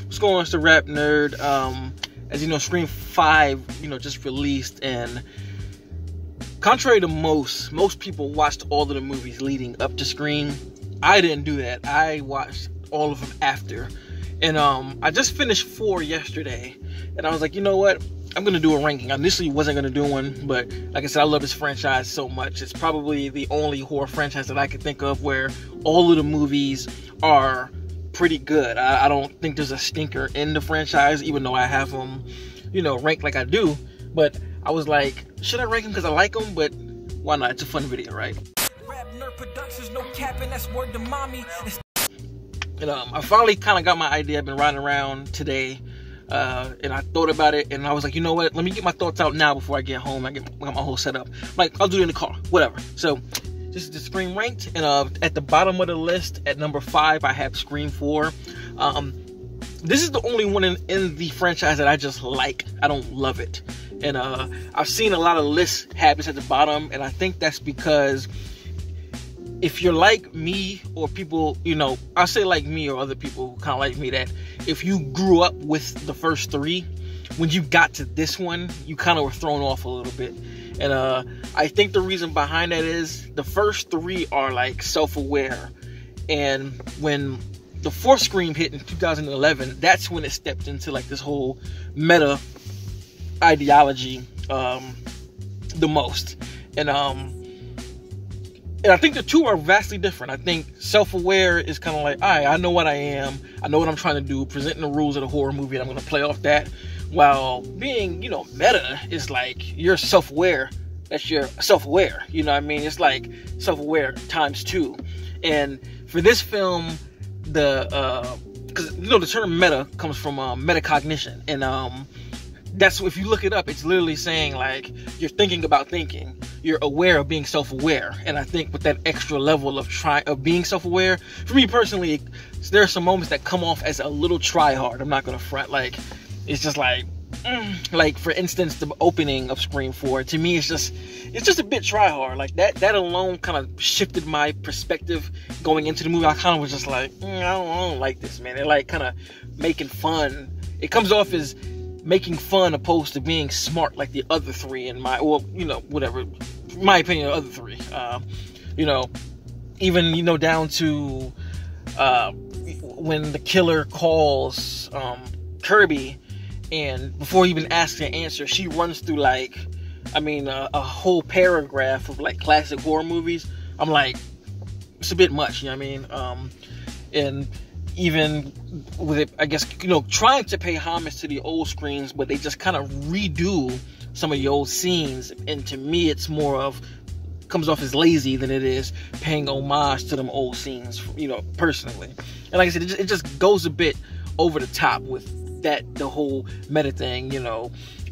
What's going on? It's the RapNerd. As you know, Scream 5, just released, and contrary to most people watched all of the movies leading up to Scream. I didn't do that. I watched all of them after. And I just finished 4 yesterday, and I was like, you know what? I'm going to do a ranking. I initially wasn't going to do one, but like I said, I love this franchise so much. It's probably the only horror franchise that I can think of where all of the movies are pretty good. I don't think there's a stinker in the franchise, even though I have them, ranked like I do. But I was like, should I rank them because I like them? But why not? It's a fun video, right? RapNerd Productions, no capping, that's word to mommy. And I finally kind of got my idea. I've been riding around today, and I thought about it, and I was like, you know what? Let me get my thoughts out now before I get home. I got my whole setup. Like, I'll do it in the car, whatever. So, this is the Scream ranked, and at the bottom of the list, at number 5, I have Scream 4. This is the only one in the franchise that I just like. I don't love it. And I've seen a lot of lists have this at the bottom, and I think that's because if you're like me, or people, I'll say like me or other people who kind of like me, that if you grew up with the first 3, when you got to this one, you kind of were thrown off a little bit. And I think the reason behind that is the first 3 are like self-aware. And when the 4th Scream hit in 2011, that's when it stepped into like this whole meta ideology the most. And I think the 2 are vastly different. I think self-aware is kind of like, all right, I know what I am. I know what I'm trying to do, presenting the rules of the horror movie, and I'm going to play off that. While being, meta is like, you're self-aware. That's your self-aware. You know what I mean? It's like self-aware times 2. And for this film, because, the term meta comes from metacognition. And that's, if you look it up, it's literally saying like, you're thinking about thinking. You're aware of being self-aware. And I think with that extra level of being self-aware, for me personally, there are some moments that come off as a little try-hard. I'm not going to front. Like, it's just like for instance, the opening of Scream 4, to me, it's just a bit try-hard. Like, that alone kind of shifted my perspective going into the movie. I kind of was just like, I don't like this, man. They're like kind of making fun. It comes off as making fun opposed to being smart like the other 3 in my, whatever, my opinion, the other 3. Even, down to when the killer calls Kirby, and before he even asks an answer, she runs through like, a whole paragraph of like classic horror movies. I'm like, it's a bit much, you know what I mean? And even with it, I guess, trying to pay homage to the old Screams, but they just kind of redo some of the old scenes. And to me, it's more of, comes off as lazy than it is paying homage to them old scenes, personally. And like I said, it just goes a bit over the top with the whole meta thing,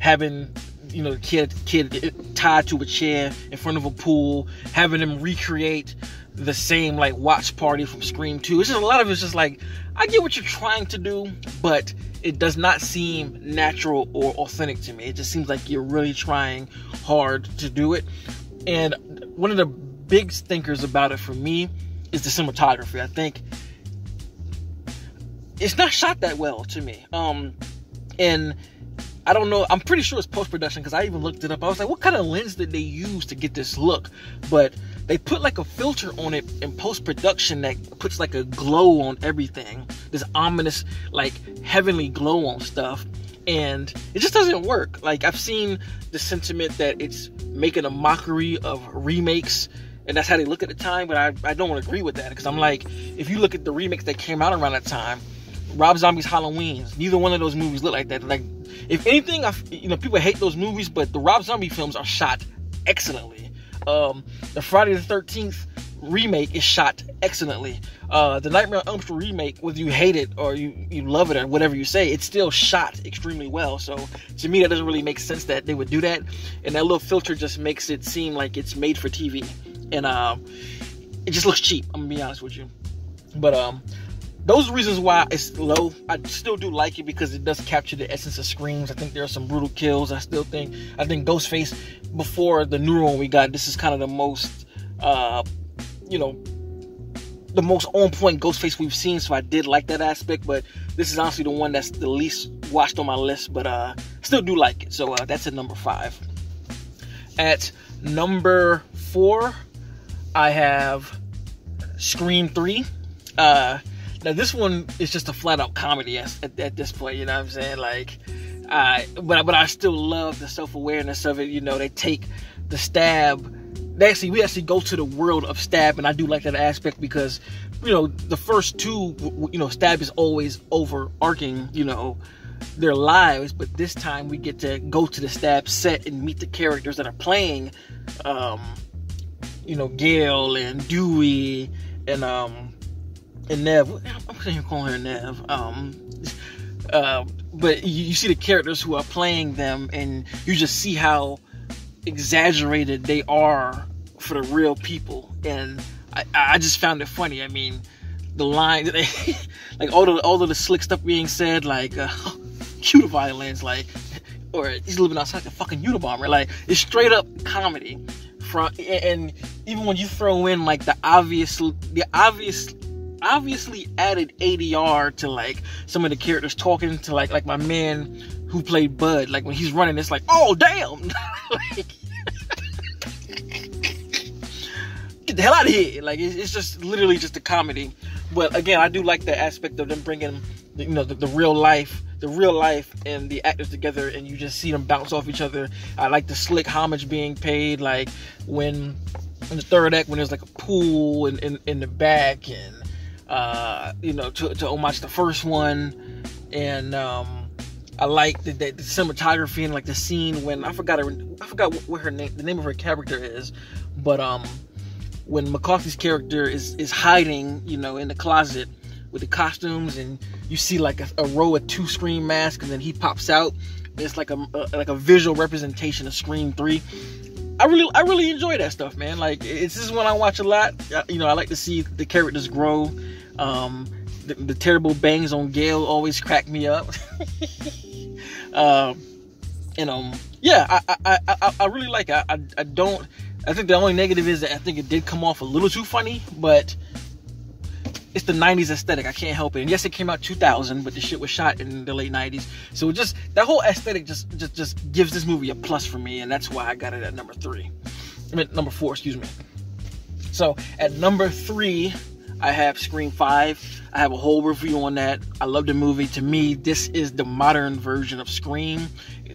having, the kid tied to a chair in front of a pool, having him recreate the same like watch party from Scream 2. It's just a lot of it's just like, I get what you're trying to do, but it does not seem natural or authentic to me. It just seems like you're really trying hard to do it. And one of the big stinkers about it for me is the cinematography. I think it's not shot that well to me. And I don't know, I'm pretty sure it's post-production, because I even looked it up. I was like, what kind of lens did they use to get this look? But they put like a filter on it in post-production that puts like a glow on everything. This ominous, like, heavenly glow on stuff. And it just doesn't work. Like, I've seen the sentiment that it's making a mockery of remakes, and that's how they look at the time, but I don't agree with that, because I'm like, if you look at the remakes that came out around that time, Rob Zombie's Halloween, neither one of those movies look like that. Like, if anything, people hate those movies, but the Rob Zombie films are shot excellently. The Friday the 13th remake is shot excellently. The Nightmare on Elm Street remake, whether you hate it or you love it or whatever you say, it's still shot extremely well. So to me, that doesn't really make sense that they would do that. And that little filter just makes it seem like it's made for TV. And it just looks cheap, I'm gonna be honest with you. But those are reasons why it's low. I still do like it because it does capture the essence of Screams. I think there are some brutal kills. I think Ghostface, before the newer one we got, this is kind of the most, the most on point Ghostface we've seen. So I did like that aspect. But this is honestly the one that's the least watched on my list, but still do like it. So that's at number 5. At number 4, I have Scream 3. Now this one is just a flat out comedy at this point, you know what I'm saying? Like, but I still love the self-awareness of it. You know, they take the stab. We actually go to the world of Stab, and I do like that aspect because, you know, the first two, you know, Stab is always overarching, you know, their lives, but this time we get to go to the Stab set and meet the characters that are playing, you know, Gail and Dewey and Nev. I'm calling her Nev. But you see the characters who are playing them, and you just see how exaggerated they are for the real people. And I just found it funny. I mean, the line, like all of the slick stuff being said, like cute violence, like, or he's living outside the fucking Unabomber. Like, it's straight up comedy. And even when you throw in like the obviously added ADR to like some of the characters talking to like my man who played Bud, like when he's running, it's like, oh damn, like, get the hell out of here. Like, it's just literally just a comedy. But again, I do like the aspect of them bringing the real life and the actors together, and you just see them bounce off each other. I like the slick homage being paid, like when in the third act when there's like a pool in the back, and you know, to homage the first one. And I like the cinematography and like the scene when I forgot what her name, the name of her character is, but when McCarthy's character is hiding, you know, in the closet with the costumes, and you see like a row of 2 Scream masks, and then he pops out. It's like a visual representation of Scream 3. I really enjoy that stuff, man. Like, this is one I watch a lot. You know, I like to see the characters grow. The terrible bangs on Gail always crack me up. Yeah, I really like it. I think the only negative is that I think it did come off a little too funny, but it's the 90s aesthetic. I can't help it. And yes, it came out 2000, but the shit was shot in the late 90s. So just that whole aesthetic just gives this movie a plus for me, and that's why I got it at number 4, excuse me. So at number 3, I have Scream 5. I have a whole review on that. I love the movie. To me, this is the modern version of Scream,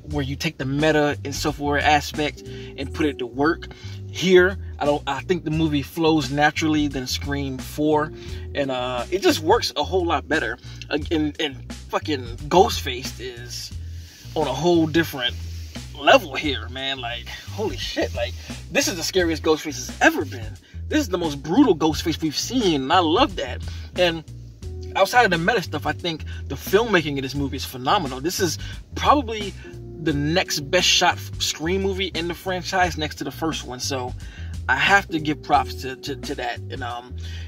where you take the meta and self-aware aspect and put it to work. Here, I think the movie flows naturally than Scream 4, and it just works a whole lot better. And fucking Ghostface is on a whole different level here, man. Like, holy shit, like, this is the scariest Ghostface has ever been. This is the most brutal Ghostface we've seen, and I love that. And outside of the meta stuff, I think the filmmaking of this movie is phenomenal. This is probably the next best shot Scream movie in the franchise, next to the first one. So I have to give props to that. And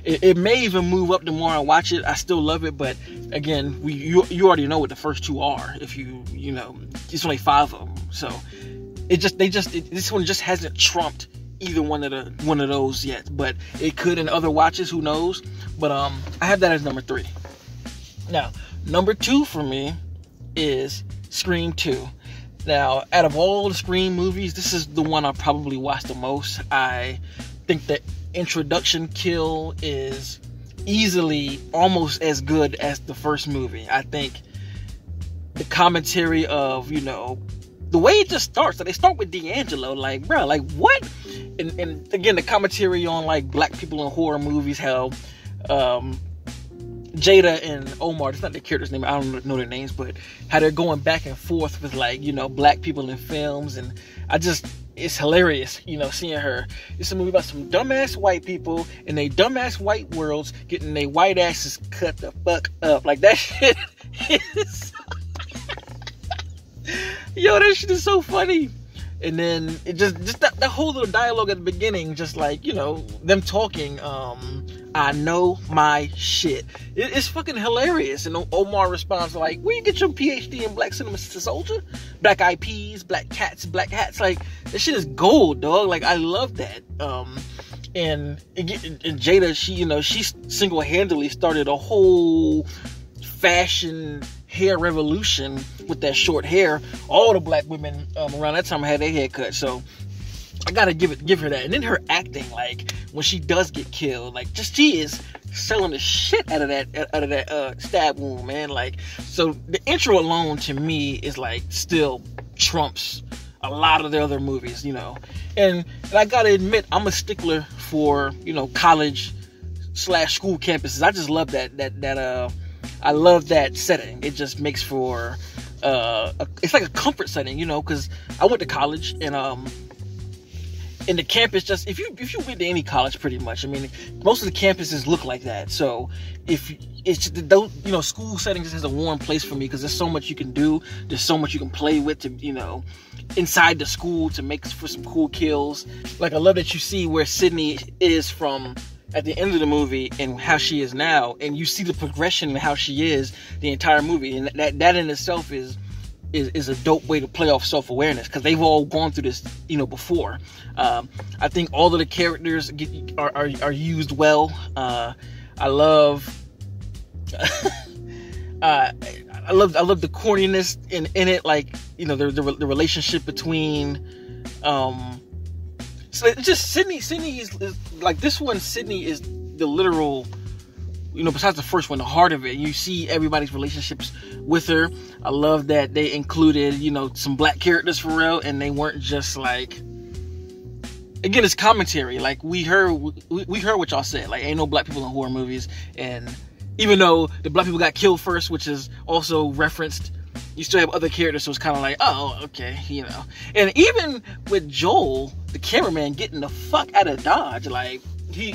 it may even move up the more I watch it. I still love it, but again, you already know what the first 2 are. If you know, it's only 5 of them. So this one just hasn't trumped either one of those yet, but it could in other watches, who knows. But I have that as number 3. Now, number 2 for me is Scream 2. Now, out of all the Scream movies, this is the one I probably watched the most. I think the introduction kill is easily almost as good as the first movie. I think the commentary of, you know, the way it just starts, so they start with D'Angelo, like, bro, like, what? And again, the commentary on, like, black people in horror movies, how Jada and Omar, it's not their character's name, I don't know their names, but how they're going back and forth with, like, you know, black people in films. And it's hilarious, you know, seeing her. It's a movie about some dumbass white people in they dumbass white worlds getting their white asses cut the fuck up. Like, that shit is yo, that shit is so funny. And then it just that whole little dialogue at the beginning, just like, you know, them talking, I know my shit. It's fucking hilarious. And Omar responds like, where you get your PhD in black cinema, Sister Soldier? Black eyed peas, black cats, black hats. Like, this shit is gold, dog. Like, I love that. And Jada, she single-handedly started a whole fashion hair revolution with that short hair. All the black women around that time had their hair cut. So I gotta give her that. And then her acting, like when she does get killed, like just she is selling the shit out of that stab wound, man. Like, so the intro alone to me is like still trumps a lot of the other movies, you know. And I gotta admit, I'm a stickler for, you know, college / school campuses. I just love that I love that setting. It just makes for it's like a comfort setting, you know, because I went to college, and the campus, just if you went to any college, pretty much, I mean, most of the campuses look like that. So if it's those, you know, school setting just has a warm place for me, because there's so much you can do, there's so much you can play with, to, you know, inside the school, to make for some cool kills. Like, I love that you see where Sydney is from at the end of the movie and how she is now, and you see the progression of how she is the entire movie, and that in itself is a dope way to play off self-awareness, because they've all gone through this, you know, before. I think all of the characters are used well. I love I love the corniness in it, like, you know, the relationship between so it's just Sydney is like, this one, Sydney is the literal, you know, besides the first one, the heart of it. You see everybody's relationships with her. I love that they included, you know, some black characters for real, and they weren't just like, again, it's commentary. Like, we heard what y'all said. Like, ain't no black people in horror movies. And even though the black people got killed first, which is also referenced, you still have other characters, so it's kind of like, oh, okay, you know. And even with Joel, the cameraman, getting the fuck out of Dodge, like, he...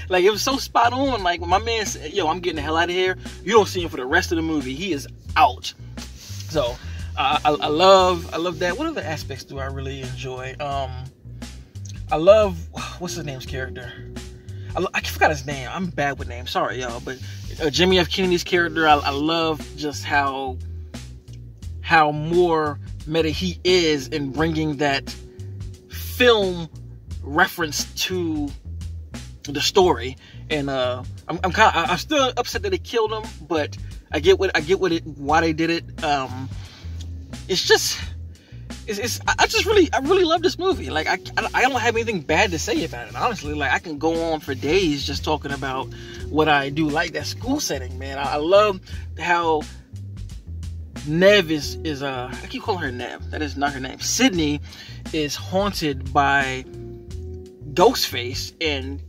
like, it was so spot on. Like, when my man said, yo, I'm getting the hell out of here, you don't see him for the rest of the movie. He is out. So, I love that. What other aspects do I really enjoy? I love, what's his name's character? I forgot his name. I'm bad with names. Sorry, y'all. But Jimmy F. Kennedy's character, I love just how more meta he is in bringing that film reference to the story. And I'm still upset that they killed him, but I get why they did it. I really love this movie. Like, I don't have anything bad to say about it, honestly. Like, I can go on for days just talking about what I do like. That school setting, man. I love how Nev is I keep calling her Nev. That is not her name. Sydney is haunted by Ghostface, and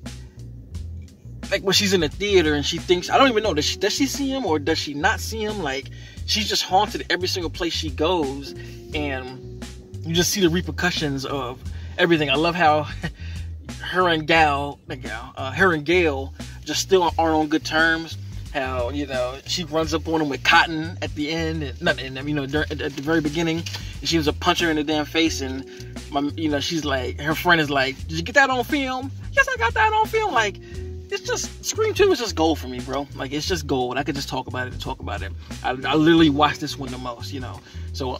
like, when she's in the theater and she thinks, I don't even know, does she see him or does she not see him? Like, she's just haunted every single place she goes, and you just see the repercussions of everything. I love how her and Gail just still aren't on good terms. How, you know, she runs up on him with cotton at the end, at the very beginning, and she was a punch her in the damn face, and she's like, her friend is like, did you get that on film? Yes, I got that on film. Like, it's just, Scream 2 is just gold for me, bro. Like, it's just gold. I could just talk about it. I literally watched this one the most, you know. So,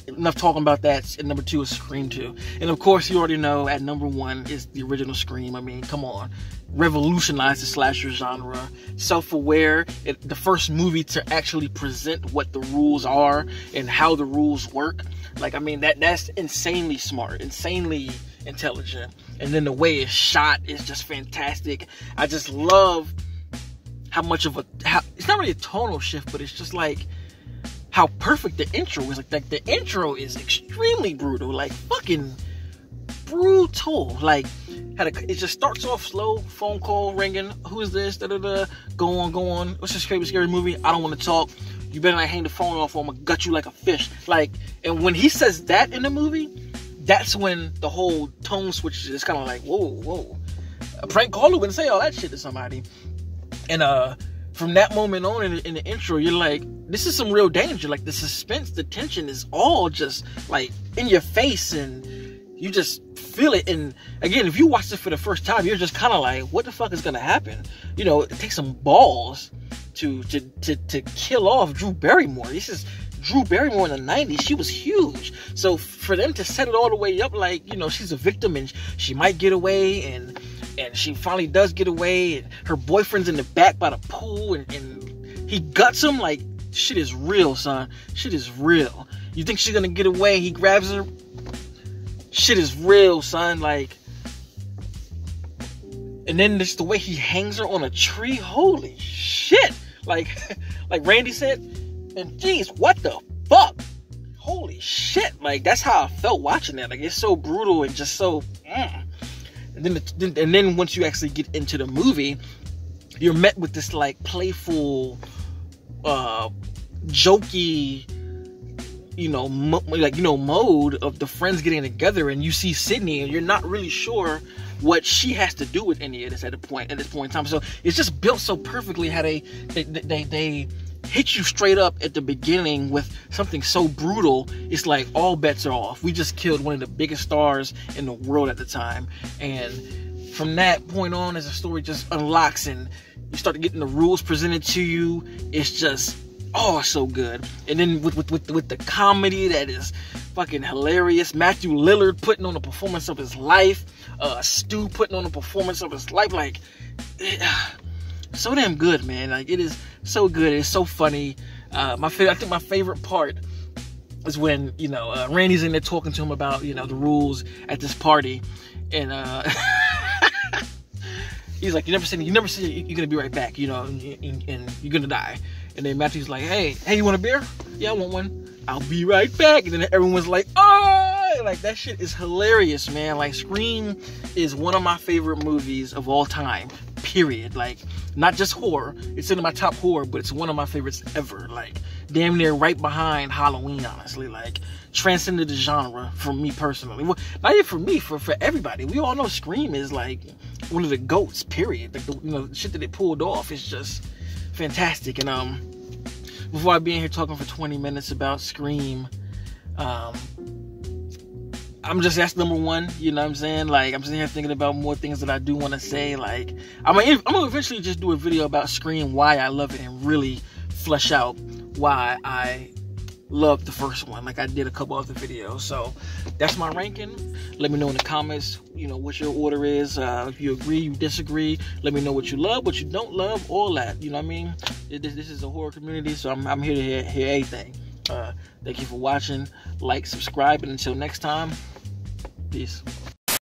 enough talking about that. And number 2 is Scream 2. And of course, you already know, at number 1 is the original Scream. I mean, come on. Revolutionized the slasher genre. Self-aware. The first movie to actually present what the rules are and how the rules work. Like, I mean, that's insanely smart. Insanely intelligent. And then the way it's shot is just fantastic. I just love how much of it's not really a tonal shift, but it's just like how perfect the intro is. Like the intro is extremely brutal, like fucking brutal. Like, it just starts off slow, phone call ringing, who is this, go on, what's this scary movie, I don't want to talk, you better not hang the phone off or I'm gonna gut you like a fish. Like, and when he says that in the movie, that's when the whole tone switches. It's kind of like, whoa. A prank caller wouldn't say all that shit to somebody. And from that moment on in the intro, you're like, this is some real danger. Like, the suspense, the tension is all just like in your face, and you just feel it. And again, if you watch it for the first time, you're just kind of like, what the fuck is gonna happen? You know, it takes some balls to kill off Drew Barrymore. This is Drew Barrymore in the 90s. She was huge. So for them to set it all the way up, like, you know, she's a victim and she might get away, and she finally does get away, and her boyfriend's in the back by the pool, and he guts him. Like, shit is real, son. Shit is real. You think she's gonna get away? He grabs her. Shit is real, son. Like, and then just the way he hangs her on a tree. Holy shit! Like Randy said. And geez, what the fuck? Holy shit! Like, that's how I felt watching that. Like, it's so brutal and just so. And then once you actually get into the movie, you're met with this like playful, jokey, mode of the friends getting together, and you see Sydney, and you're not really sure what she has to do with any of this at this point in time. So it's just built so perfectly how they hit you straight up at the beginning with something so brutal. It's like all bets are off. We just killed one of the biggest stars in the world at the time, and from that point on, as the story just unlocks and you start getting the rules presented to you, it's just so good. And then with the comedy that is fucking hilarious. Matthew Lillard putting on a performance of his life. Stu putting on a performance of his life. Like, so damn good, man. Like, it is so good. It's so funny. I think my favorite part is when Randy's in there talking to him about the rules at this party, and he's like, you never said you're gonna be right back, and you're gonna die. And then Matthew's like, hey, you want a beer? Yeah, I want one. I'll be right back. And then everyone's like, oh, like, that shit is hilarious, man. Like, Scream is one of my favorite movies of all time, period. Like, not just horror. It's in my top horror, but it's one of my favorites ever. Like, damn near right behind Halloween, honestly. Like, transcended the genre for me personally. Well, not even for me, for everybody. We all know Scream is like one of the GOATs, period. Like, the shit that they pulled off is just fantastic. And before I be in here talking for 20 minutes about Scream, that's number one. You know what I'm saying? Like, I'm sitting here thinking about more things that I do want to say. Like, I'm gonna eventually just do a video about Scream, why I love it, and really flesh out why I love the first one, like I did a couple other videos. So that's my ranking. Let me know in the comments, what your order is. If you agree, you disagree. Let me know what you love, what you don't love, all that. You know what I mean? This is a horror community, so I'm here to hear anything. Thank you for watching. Like, subscribe, and until next time, peace.